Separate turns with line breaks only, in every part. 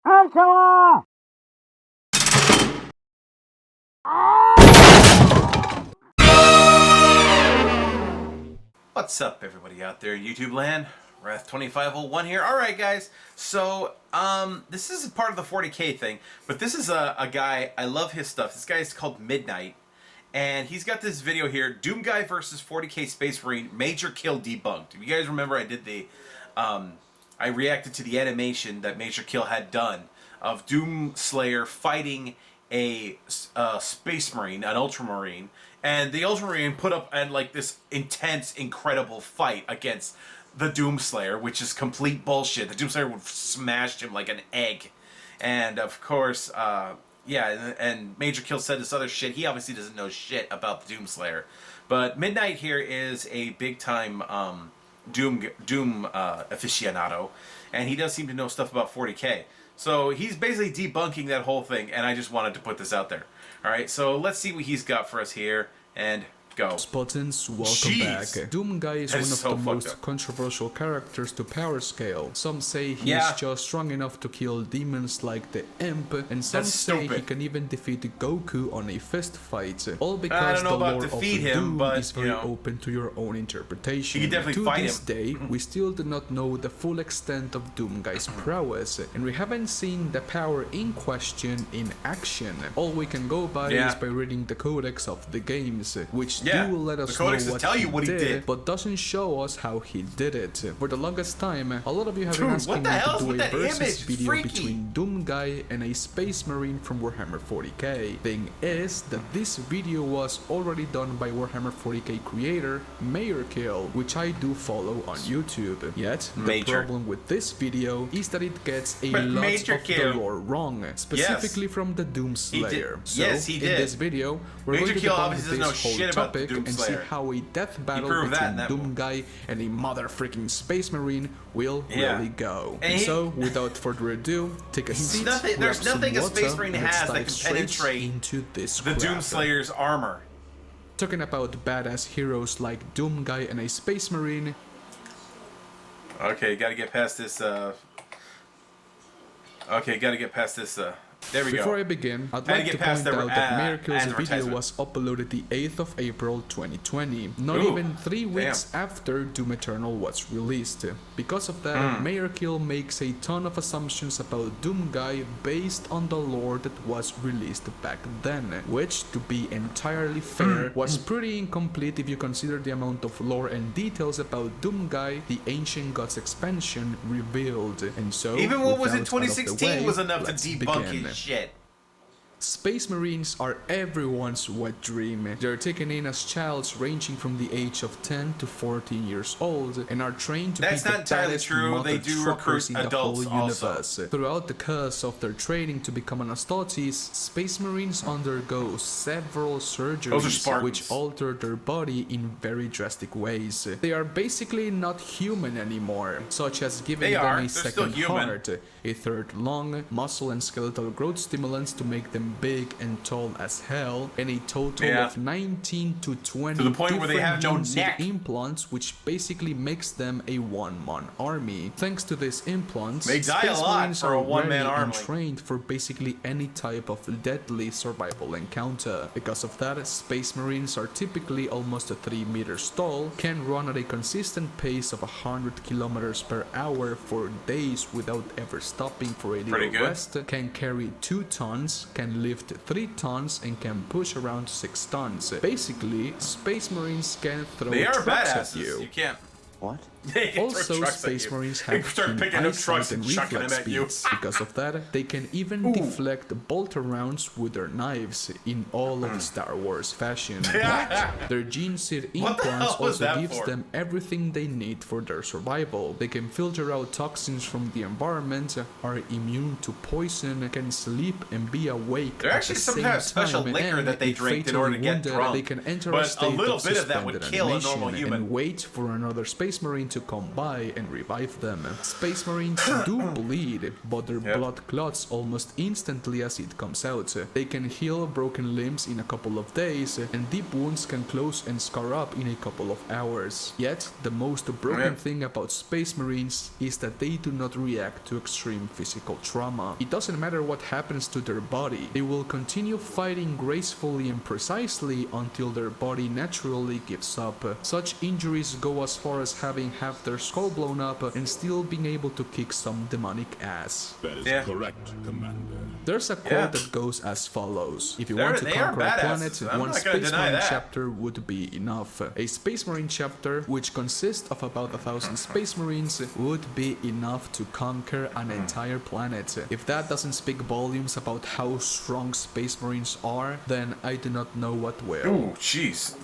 What's up, everybody out there in YouTube land? Wrath2501 here. Alright, guys. So, this is part of the 40k thing, but this is a guy, I love his stuff. This guy is called Midnight, and he's got this video here, Doomguy versus 40k Space Marine, Majorkill Debunked. If you guys remember, I did the, I reacted to the animation that Majorkill had done of Doomslayer fighting a Space Marine, an Ultramarine, and the Ultramarine put up like this intense, incredible fight against the Doomslayer, which is complete bullshit. The Doomslayer would smash him like an egg, and of course, yeah, and Majorkill said this other shit. He obviously doesn't know shit about the Doomslayer, but Midnight here is a big time Doom aficionado, and he does seem to know stuff about 40k. So he's basically debunking that whole thing, and I just wanted to put this out there. Alright, so let's see what he's got for us here, and go.
Spartans, welcome back. Doomguy is one of the most controversial characters to power scale. Some say he's just strong enough to kill demons like the Imp, and some say he can even defeat Goku on a fist fight. All because the lore of Doom is very open to your own interpretation. To this day, we still do not know the full extent of Doomguy's prowess, and we haven't seen the power in question in action. All we can go by is by reading the codex of the games, which will let us know what he did, but doesn't show us how he did it. For the longest time, a lot of you have been asking me to do a versus video between Doomguy and a Space Marine from Warhammer 40k. Thing is that this video was already done by Warhammer 40k creator Majorkill, which I do follow on YouTube. Yet, the problem with this video is that it gets a lot of the lore wrong, specifically from the Doomslayer. So, in this video, we're going to debunk this whole topic and see how a death battle between Doomguy and a motherfreaking Space Marine will really go. And so, without further ado, take a seat,
there's nothing a Space Marine
and
has that can penetrate
into this
the Doomslayer's armor.
Talking about badass heroes like Doomguy and a Space Marine.
Okay, gotta get past this, okay, gotta get past this, there we go.
Before I begin, I'd like to point out that Majorkill's video was uploaded the 8th of April 2020, not even 3 weeks after Doom Eternal was released. Because of that, Majorkill makes a ton of assumptions about Doomguy based on the lore that was released back then, which, to be entirely fair, was pretty incomplete if you consider the amount of lore and details about Doomguy the Ancient Gods expansion revealed. And so,
even what was in 2016 was enough to debunk his shit.
Space Marines are everyone's wet dream. They are taken in as childs ranging from the age of 10 to 14 years old and are trained to be the baddest mother truckers in the whole universe. Throughout the course of their training to become an Astartes, Space Marines undergo several surgeries which alter their body in very drastic ways. They are basically not human anymore, such as giving them a second heart, a third lung, muscle and skeletal growth stimulants to make them big and tall as hell, and a total of 19 to 20
to the point where they have no neck
implants, which basically makes them a one-man army. Thanks to these implants,
Space Marines are ready and
trained for basically any type of deadly survival encounter. Because of that, Space Marines are typically almost 3 meters tall, can run at a consistent pace of 100 kilometers per hour for days without ever stopping for a little rest, can carry 2 tons, can lift 3 tons, and can push around 6 tons. Basically, Space Marines can throw trucks at you.
You can't.
What?
Also, Space Marines have keen eyesight and reflex speeds. Because of that, they can even deflect bolter rounds with their knives in all of Star Wars fashion. Their gene seed implants also gives them everything they need for their survival. They can filter out toxins from the environment, are immune to poison, can sleep and be awake
They're actually some kind of special liquor that they drink in order to get drunk.
They can enter a state of
bit of that would kill a normal human.
and wait for another Space Marine to come by and revive them. Space Marines do bleed, but their blood clots almost instantly as it comes out. They can heal broken limbs in a couple of days, and deep wounds can close and scar up in a couple of hours. Yet, the most broken thing about Space Marines is that they do not react to extreme physical trauma. It doesn't matter what happens to their body, they will continue fighting gracefully and precisely until their body naturally gives up. Such injuries go as far as having half their skull blown up and still being able to kick some demonic ass.
That is correct, Commander.
There's a quote that goes as follows: if you want to conquer a planet, one Space Marine chapter would be enough. A Space Marine chapter, which consists of about 1,000 Space Marines, would be enough to conquer an entire planet. If that doesn't speak volumes about how strong Space Marines are, then I do not know what will.
Oh, jeez.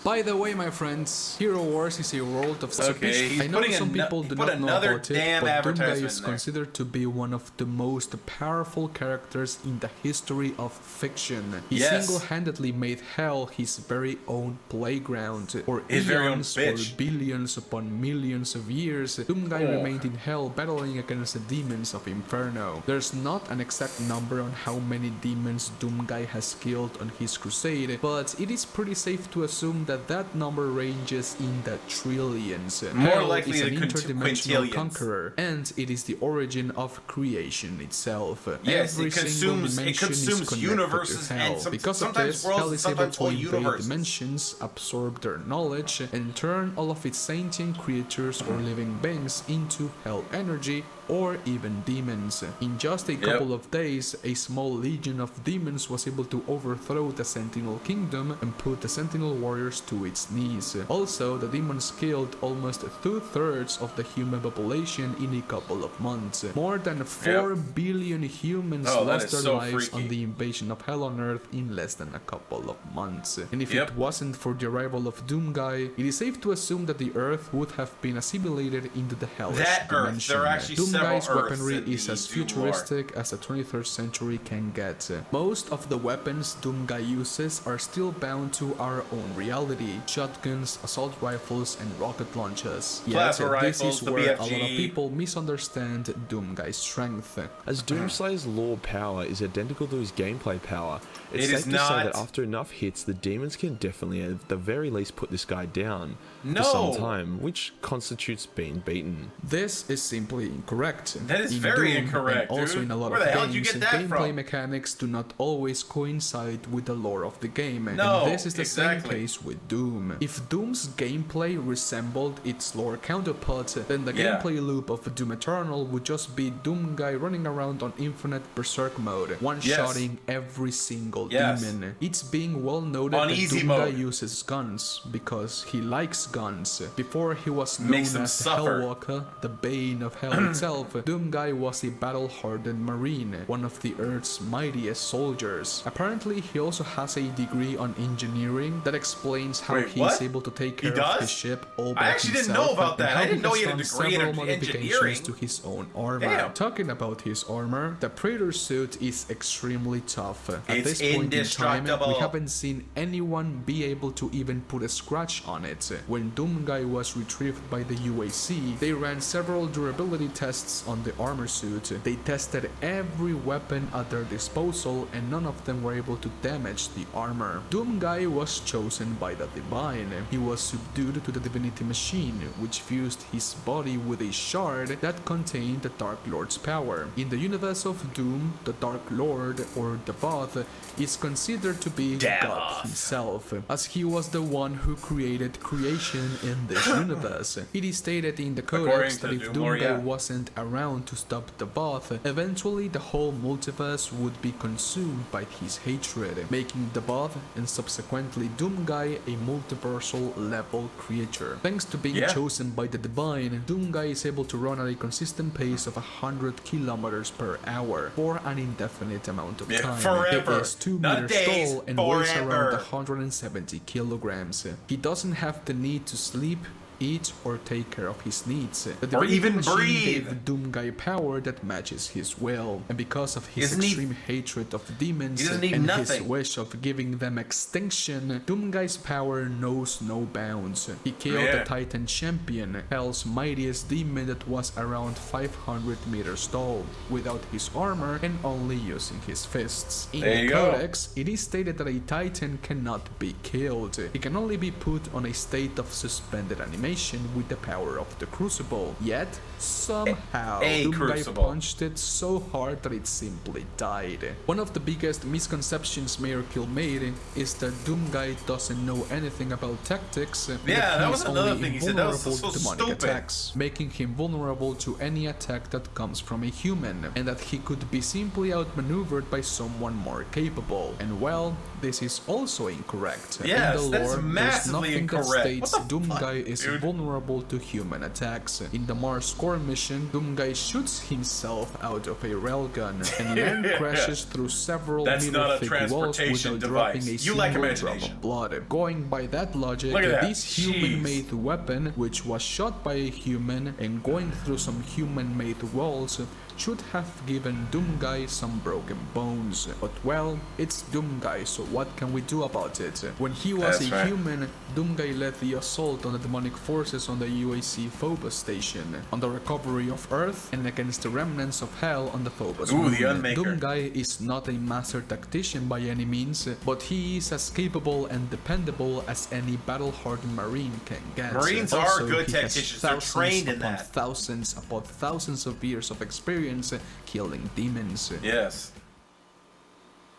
By the way, my friends, Hero Wars is a world of I know some people do not know about it, but Doomguy is considered to be one of the most powerful characters in the history of fiction. He single-handedly made hell his very own playground. For eons or billions upon millions of years, Doomguy remained in hell battling against the demons of Inferno. There's not an exact number on how many demons Doomguy has killed on his crusade, but it is pretty safe to assume that number ranges in the trillions.
More likely
is an
the
interdimensional conqueror, and it is the origin of creation itself.
Yes,
Every single dimension is connected
universes
to hell.
and
Because of this, hell is able to invade dimensions, absorb their knowledge, and turn all of its sentient creatures or living beings into hell energy, or even demons. In just a couple of days, a small legion of demons was able to overthrow the Sentinel Kingdom and put the Sentinel warriors to its knees. Also, the demons killed almost 2/3 of the human population in a couple of months. More than 4 billion humans lost their lives on the invasion of Hell on Earth in less than a couple of months. And if it wasn't for the arrival of Doomguy, it is safe to assume that the Earth would have been assimilated into the hellish dimension. Doomguy's weaponry is as futuristic as the 23rd century can get. Most of the weapons Doomguy uses are still bound to our own reality: shotguns, assault rifles, and rocket launchers. Yet, this is where a lot of people misunderstand Doomguy's strength.
As Doomslayer's law power is identical to his gameplay power, it's safe to say that after enough hits, the demons can definitely, at the very least, put this guy down for some time, which constitutes being beaten.
This is simply incorrect.
That is very incorrect,
and also in a lot of games, gameplay mechanics do not always coincide with the lore of the game, and this is the same case with Doom. If Doom's gameplay resembled its lore counterpart, then the gameplay loop of Doom Eternal would just be Doomguy running around on infinite berserk mode, one-shotting every single demon. It's being well noted that Doomguy uses guns because he likes guns. Before he was known as the Hellwalker, the bane of hell itself, Doomguy was a battle-hardened marine, one of the Earth's mightiest soldiers. Apparently, he also has a degree on engineering that explains how he is able to take care of his ship all by himself.
Didn't know about that. I didn't know he had a degree in
modifications to his own armor. Talking about his armor, the Praetor suit is extremely tough. At this point in time, we haven't seen anyone be able to even put a scratch on it. When Doomguy was retrieved by the UAC, they ran several durability tests on the armor suit. They tested every weapon at their disposal, and none of them were able to damage the armor. Doomguy was chosen by the Divine. He was subdued to the divinity machine, which fused his body with a shard that contained the Dark Lord's power. In the universe of Doom, the Dark Lord, or Debunked, is considered to be God himself, as he was the one who created creation in this universe. It is stated in the Codex that if Doomguy wasn't around to stop the Bath, eventually the whole multiverse would be consumed by his hatred, making the Bath and subsequently Doomguy a multiversal level creature. Thanks to being chosen by the Divine, Doomguy is able to run at a consistent pace of 100 kilometers per hour for an indefinite amount of time. He is 2 meters tall and weighs around 170 kilograms. He doesn't have the need to sleep, eat or take care of his needs. The
Or
divinity
even
machine
breathe.
gave Doomguy power that matches his will, and because of his extreme hatred of demons and his wish of giving them extinction, Doomguy's power knows no bounds. He killed the Titan champion, Hell's mightiest demon that was around 500 meters tall, without his armor and only using his fists. In the Codex, it is stated that a Titan cannot be killed. He can only be put on a state of suspended animation with the power of the Crucible. Yet, somehow, Doomguy punched it so hard that it simply died. One of the biggest misconceptions Majorkill made is that Doomguy doesn't know anything about tactics,
that was another thing he said. That was so
demonic attacks, making him vulnerable to any attack that comes from a human, and that he could be simply outmaneuvered by someone more capable. And well, this is also incorrect.
Yes,
in the
that's
lore,
massively
there's nothing
incorrect.
that states Doomguy is vulnerable to human attacks. In the Mars core mission, Doomguy shoots himself out of a railgun and then crashes through several meter-thick walls without dropping a single drop of blood. Going by that logic, this human-made weapon, which was shot by a human and going through some human-made walls, should have given Doomguy some broken bones. But well, it's Doomguy, so what can we do about it? When he was a human, Doomguy led the assault on the demonic forces on the UAC Phobos station, on the recovery of Earth, and against the remnants of Hell on the Phobos moon. Doomguy is not a master tactician by any means, but he is as capable and dependable as any battle-hardened Marine can get.
Marines
also,
are good tacticians, they're trained in that.
Thousands upon thousands of years of experience killing demons.
Yes.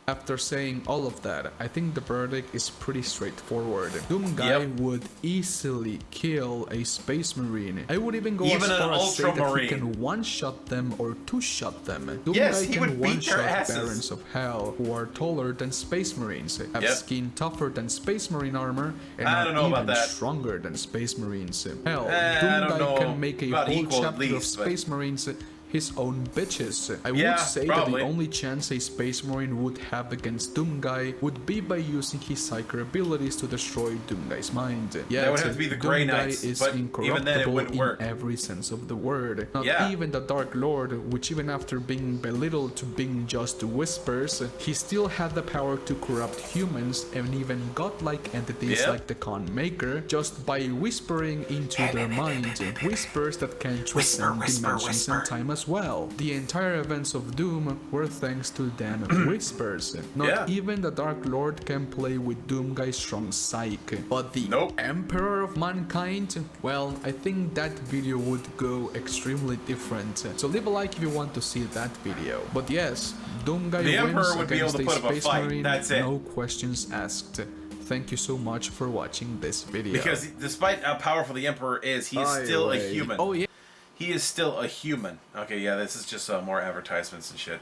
After saying all of that, I think the verdict is pretty straightforward. Doomguy would easily kill a space marine. I would even go as far as say that he can one-shot them or two-shot them. Doomguy can one-shot Barons of Hell, who are taller than space marines, have skin tougher than space marine armor, and are even stronger than space marines. Hell, Doomguy can make a whole chapter of space marines his own bitches. I would say that the only chance a space marine would have against Doomguy would be by using his psyker abilities to destroy Doomguy's mind. Yeah,
that would have to be the Grey Knights,
is
but even then it wouldn't work.
In every sense of the word. Not even the Dark Lord, which even after being belittled to being just whispers, he still had the power to corrupt humans and even godlike entities like the Khan Maker just by whispering into their mind. Whispers that can transcend dimensions and time as well. The entire events of Doom were thanks to damn whispers. Not even the Dark Lord can play with Doomguy's strong psyche. But the Emperor of Mankind? Well, I think that video would go extremely different. So leave a like if you want to see that video. But yes, Doomguy wins against a space marine, no questions asked. Thank you so much for watching this video.
Because despite how powerful the Emperor is, he is still a human.
Oh yeah.
He is still a human. Okay, yeah, this is just more advertisements and shit.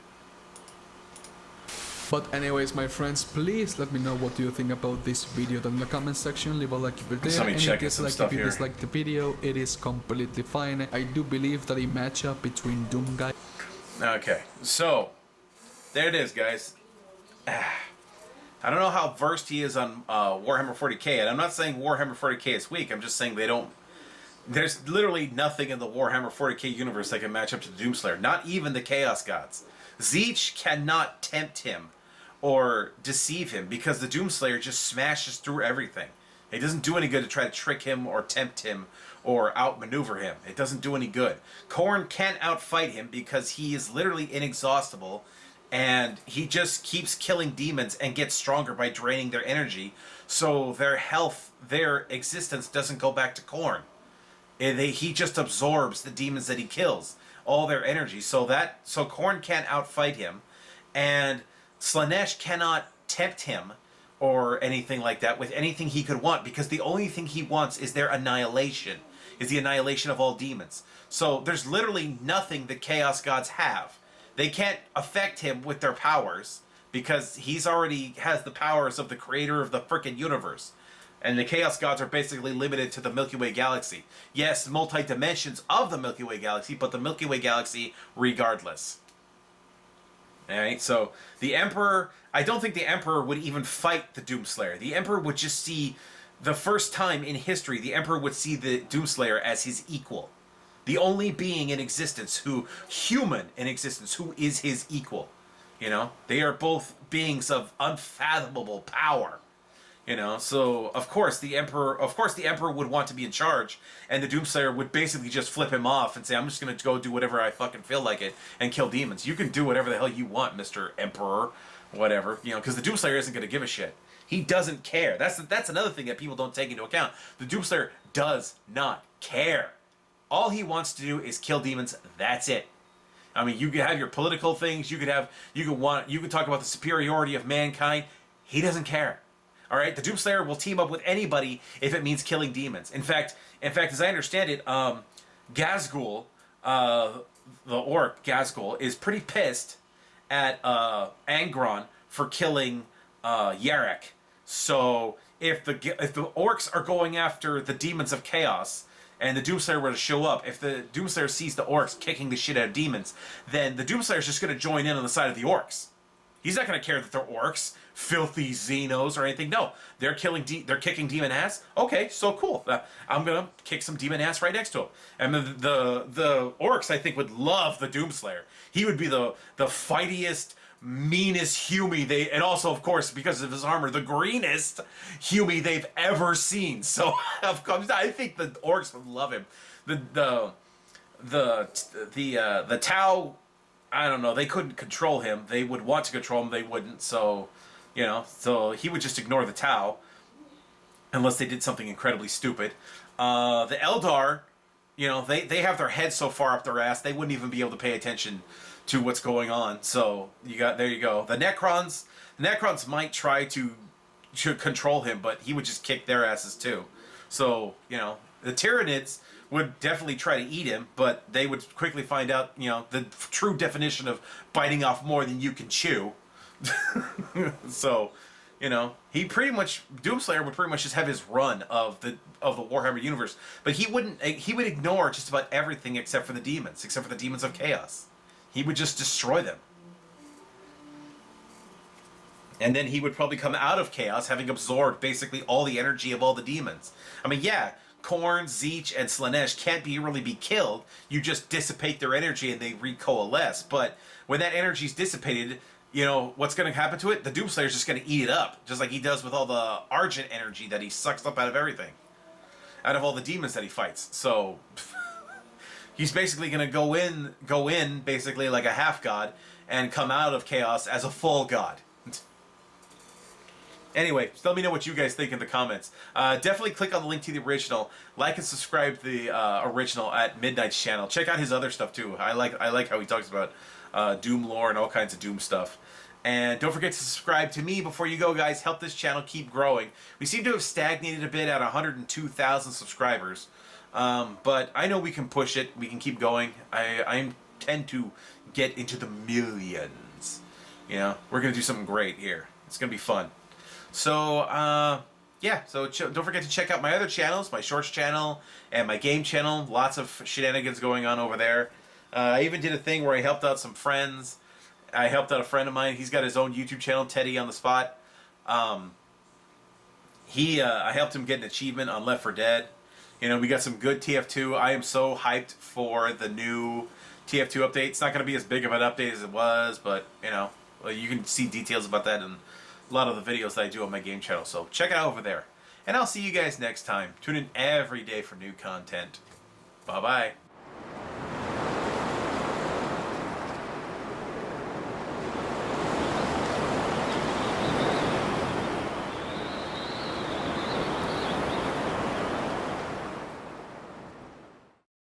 But anyways, my friends, please let me know what you think about this video down in the comment section. Leave a like if you're there, and if you dislike the video, it is completely fine. I do believe that a matchup between Doomguy...
Okay, so, there it is, guys. I don't know how versed he is on Warhammer 40k, and I'm not saying Warhammer 40k is weak, I'm just saying they don't... There's literally nothing in the Warhammer 40k universe that can match up to the Doomslayer. Not even the Chaos Gods. Tzeentch cannot tempt him or deceive him because the Doomslayer just smashes through everything. It doesn't do any good to try to trick him or tempt him or outmaneuver him. It doesn't do any good. Khorne can't outfight him because he is literally inexhaustible and he just keeps killing demons and gets stronger by draining their energy. So their health, their existence doesn't go back to Khorne. He just absorbs the demons that he kills, all their energy. So Khorne can't outfight him, and Slaanesh cannot tempt him or anything like that with anything he could want, because the only thing he wants is their annihilation, is the annihilation of all demons. So there's literally nothing the Chaos Gods have. They can't affect him with their powers because he's already has the powers of the creator of the frickin' universe. And the Chaos Gods are basically limited to the Milky Way galaxy. Yes, multi-dimensions of the Milky Way galaxy, but the Milky Way galaxy regardless. Alright, so the Emperor... I don't think the Emperor would even fight the Doomslayer. The Emperor would just see the first time in history the Emperor would see the Doomslayer as his equal. The only being in existence human in existence, who is his equal. You know, they are both beings of unfathomable power. You know, so of course the Emperor would want to be in charge, and the Doomslayer would basically just flip him off and say, "I'm just gonna go do whatever I fucking feel like it and kill demons. You can do whatever the hell you want, Mr. Emperor, whatever." You know, because the Doomslayer isn't gonna give a shit. He doesn't care. That's another thing that people don't take into account. The Doomslayer does not care. All he wants to do is kill demons. That's it. I mean, you could have your political things. You could talk about the superiority of mankind. He doesn't care. All right, the Doomslayer will team up with anybody if it means killing demons. In fact, as I understand it, Gazgul, the orc Gazgul, is pretty pissed at Angron for killing Yarek. So if the orcs are going after the demons of chaos, and the Doomslayer were to show up, if the Doomslayer sees the orcs kicking the shit out of demons, then the Doomslayer's just going to join in on the side of the orcs. He's not going to care that they're orcs, filthy Xenos, or anything. No, they're kicking demon ass. Okay, so cool. I'm going to kick some demon ass right next to him. And the orcs, I think, would love the Doomslayer. He would be the fightiest, meanest Humy and also, of course, because of his armor, the greenest Humy they've ever seen. So, of course, I think the orcs would love him. The Tau, I don't know, they couldn't control him. They would want to control him, they wouldn't. So, you know, so he would just ignore the Tau unless they did something incredibly stupid. The Eldar, you know, they have their heads so far up their ass they wouldn't even be able to pay attention to what's going on. So there you go. The Necrons might try to control him, but he would just kick their asses too. So, you know, the Tyranids would definitely try to eat him, but they would quickly find out, you know, the true definition of biting off more than you can chew. So, you know, Doomslayer would pretty much just have his run of the Warhammer universe, but he would ignore just about everything except for the demons of chaos. He would just destroy them. And then he would probably come out of chaos having absorbed basically all the energy of all the demons. I mean, yeah, Khorne, Tzeentch, and Slaanesh can't really be killed. You just dissipate their energy and they recoalesce. But when that energy's dissipated, you know, what's going to happen to it? The Doomslayer's just going to eat it up, just like he does with all the Argent energy that he sucks up out of everything. Out of all the demons that he fights. So he's basically going to go in basically like a half god and come out of chaos as a full god. Anyway, let me know what you guys think in the comments. Definitely click on the link to the original. Like and subscribe to the original at Midnight's channel. Check out his other stuff too. I like how he talks about Doom lore and all kinds of Doom stuff. And don't forget to subscribe to me before you go, guys. Help this channel keep growing. We seem to have stagnated a bit at 102,000 subscribers. But I know we can push it. We can keep going. I tend to get into the millions. You know, we're going to do something great here. It's going to be fun. So, yeah. So don't forget to check out my other channels, my shorts channel and my game channel. Lots of shenanigans going on over there. I even did a thing where I helped out some friends. I helped out a friend of mine. He's got his own YouTube channel, Teddy on the Spot. I helped him get an achievement on Left 4 Dead. You know, we got some good TF2. I am so hyped for the new TF2 update. It's not going to be as big of an update as it was, but, you know, you can see details about that in a lot of the videos that I do on my game channel. So check it out over there. And I'll see you guys next time. Tune in every day for new content. Bye-bye.